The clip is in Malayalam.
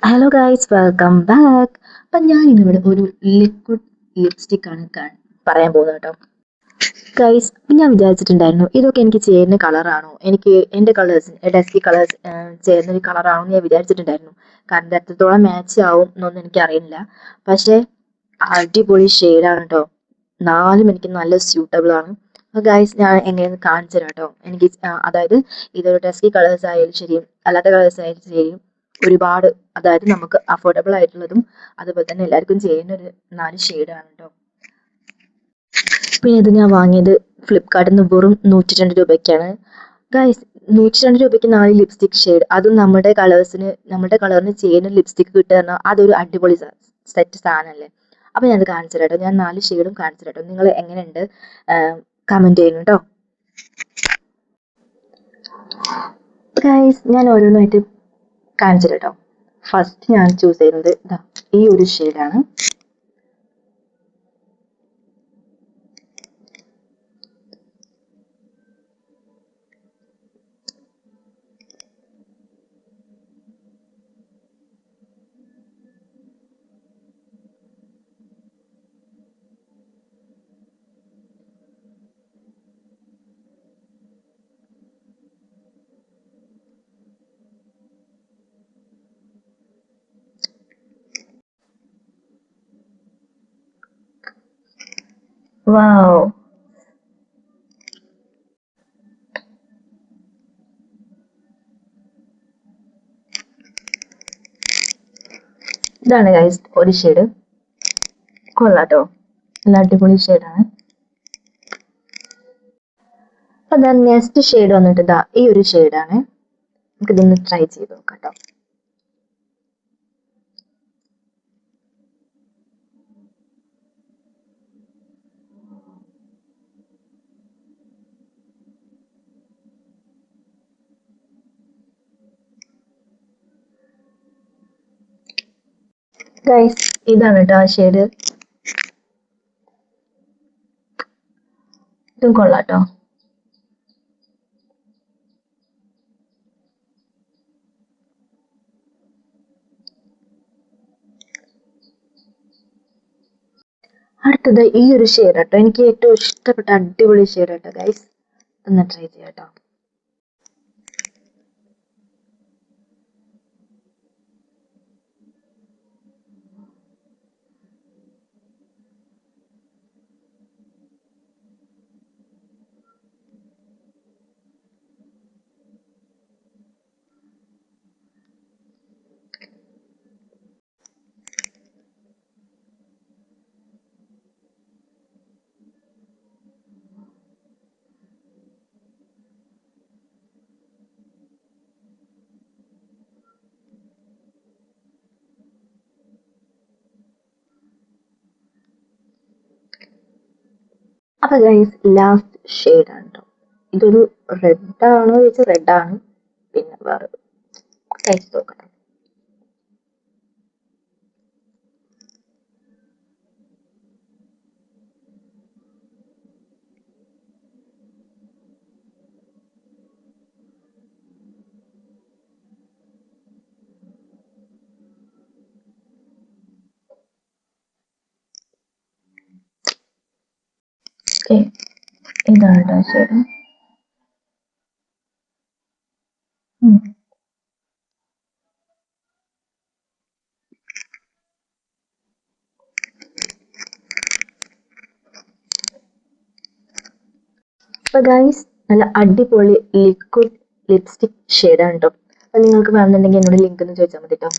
Hello guys, welcome back. അപ്പം ഞാൻ ഇന്നിവിടെ ഒരു ലിക്വിഡ് ലിപ്സ്റ്റിക് ആണ് പറയാൻ പോകുന്നത് കേട്ടോ. ഗൈസ്, ഞാൻ വിചാരിച്ചിട്ടുണ്ടായിരുന്നു ഇതൊക്കെ എനിക്ക് ചേരുന്ന കളറാണോ, എനിക്ക് എൻ്റെ ഡസ്കി കളേഴ്സ് ചേരുന്ന ഒരു കളറാണോ എന്ന് ഞാൻ വിചാരിച്ചിട്ടുണ്ടായിരുന്നു. കാരണം ഇത് എത്രത്തോളം മാച്ച് ആവും എന്നൊന്നും എനിക്കറിയില്ല. പക്ഷേ അടിപൊളി ഷെയ്ഡാണ് കേട്ടോ. നാലും എനിക്ക് നല്ല സ്യൂട്ടബിൾ ആണ്. അപ്പോൾ ഗൈസ്, ഞാൻ എങ്ങനെയെന്ന് കാണിച്ചു തരാം കേട്ടോ. എനിക്ക് അതായത് ഇതൊരു ഡസ്കി കളേഴ്സ് ആയാലും ശരിയും അല്ലാത്ത കളേഴ്സ് ആയാലും ശരിയും ഒരുപാട്, അതായത് നമുക്ക് അഫോർഡബിൾ ആയിട്ടുള്ളതും അതുപോലെ തന്നെ എല്ലാവർക്കും ചെയ്യുന്ന ഒരു 4 ഷെയ്ഡാണ് കേട്ടോ. പിന്നെ ഇത് ഞാൻ വാങ്ങിയത് ഫ്ലിപ്കാർട്ടിൽ നിന്ന് വെറും 102 രൂപയ്ക്കാണ്. ഗൈസ്, 102 രൂപയ്ക്ക് 4 ലിപ്സ്റ്റിക് ഷെയ്ഡ്, അതും നമ്മുടെ കളറിന് ചെയ്യുന്ന ലിപ്സ്റ്റിക് കിട്ടുക പറഞ്ഞാൽ അതൊരു അടിപൊളി സെറ്റ് സാധനമല്ലേ. അപ്പം ഞാനത് കാണിച്ചു തരാം കേട്ടോ. ഞാൻ 4 ഷെയ്ഡും കാണിച്ചു തരാം കേട്ടോ. നിങ്ങൾ എങ്ങനെയുണ്ട് കമൻറ്റ് ചെയ്യുന്നു കേട്ടോ. ഗൈസ്, ഞാൻ ഓരോന്നായിട്ട് കാണിച്ചു തരാം കേട്ടോ. ഫസ്റ്റ് ഞാൻ ചൂസ് ചെയ്യുന്നത് ഇതാ ഈ ഒരു ഷെയ്ഡാണ്. വാവ്, ഇതാണ് ഗൈസ് ഒരു ഷെയ്ഡ്. കൊള്ളാട്ടോ, നല്ല അടിപൊളി ഷെയ്ഡാണ്. അപ്പൊ നെക്സ്റ്റ് ഷെയ്ഡ് വന്നിട്ട് ഇതാ ഈ ഒരു ഷെയ്ഡാണ്. നമുക്ക് ഇതൊന്ന് ട്രൈ ചെയ്ത് നോക്കാം കേട്ടോ. ഗൈസ്, ഇതാണ് കേട്ടോ ആ ഷെയ്ഡ്. ഇതും കൊള്ളാട്ടോ. അടുത്തത് ഈ ഒരു ഷെയ്ഡ് കേട്ടോ. എനിക്ക് ഏറ്റവും ഇഷ്ടപ്പെട്ട അടിപൊളി ഷെയ്ഡ് കേട്ടോ ഗൈസ്. ഒന്ന് ട്രൈ ചെയ്യാം കേട്ടോ. അപ്പൊ ഗൈസ്, ലാസ്റ്റ് ഷെയ്ഡ് ആണ് കേട്ടോ. ഇതൊരു റെഡ് ആണോ ചോദിച്ചാൽ റെഡ് ആണ്. പിന്നെ വേറെ ടേസ്റ്റ് നോക്കട്ടെ. ഓക്കെ, ഇതാണ് കേട്ടോ ഷെയ്ഡ്. അപ്പൊ ഗൈസ്, നല്ല അടിപൊളി ലിക്വിഡ് ലിപ്സ്റ്റിക് ഷെയ്ഡാണ് കേട്ടോ. അപ്പൊ നിങ്ങൾക്ക് വേണമെന്നുണ്ടെങ്കിൽ എന്നോട് ലിങ്ക് ഒന്ന് ചോദിച്ചാൽ മതി കേട്ടോ.